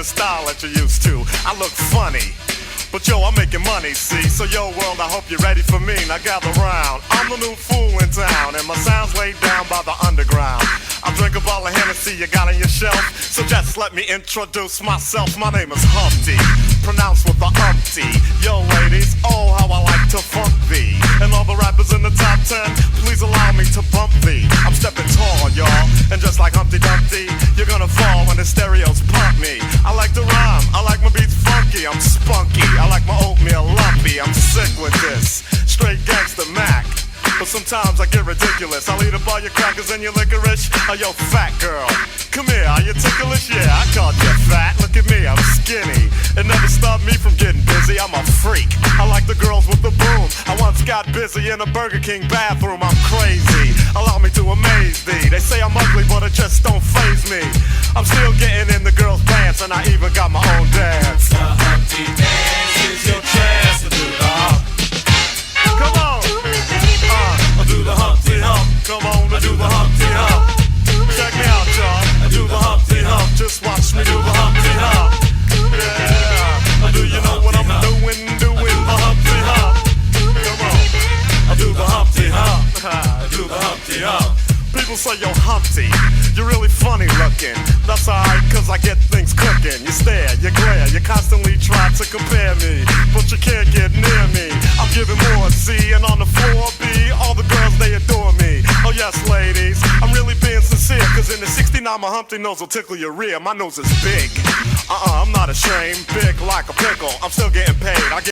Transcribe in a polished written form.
the style that you're used to. I look funny, but yo, I'm making money, see? So yo, world, I hope you're ready for me. Now gather round. I'm the new fool in town, and my sound's laid down by the underground. I drink a bottle of Hennessy you got on your shelf, so just let me introduce myself. My name is Humpty, pronounced with the umpty. Yo, ladies, oh, how I like to funk thee. And all the rappers in the top 10, please allow me to bump thee. I'm stepping tall, y'all, and just like Humpty Dumpty, you're gonna fall when the stereos pump me. I like to rhyme, I like my beats funky, I'm spunky. I like my oatmeal lumpy, I'm sick with this. Straight gangsta Mac. But sometimes I get ridiculous. I'll eat up all your crackers and your licorice. Oh, yo, fat girl, come here, are you ticklish? Yeah, I called you fat. Look at me, I'm skinny. It never stopped me from getting busy. I'm a freak. I like the girls with the boom. I once got busy in a Burger King bathroom. I'm crazy. Allow me to amaze thee. They say I'm ugly, but it just don't faze me. I'm still getting in the girls' pants, and I even got my own dance. The Humpty Dance is your chance to do the hump. Come on. Do the Humpty Hump. Come on, I do the Humpty Hump. check me out, y'all. I do the Humpty Hump. Just watch me I do the Humpty Hump. Yeah. Do you know what I'm doing? Doing the Humpty Hump. Come on. I do the Humpty Hump. I do the Humpty Hump. People say, yo, Humpty, you're really funny looking. That's alright, cause I get things cooking. You stare, you glare, you constantly try to compare me, but you can't get near me. I'm giving more C, and on the floor B, all the girls, they adore me. Oh yes, ladies, I'm really being sincere, cause in the 69, my Humpty nose will tickle your rear. My nose is big. I'm not ashamed, big like a pickle. I'm still getting paid. I get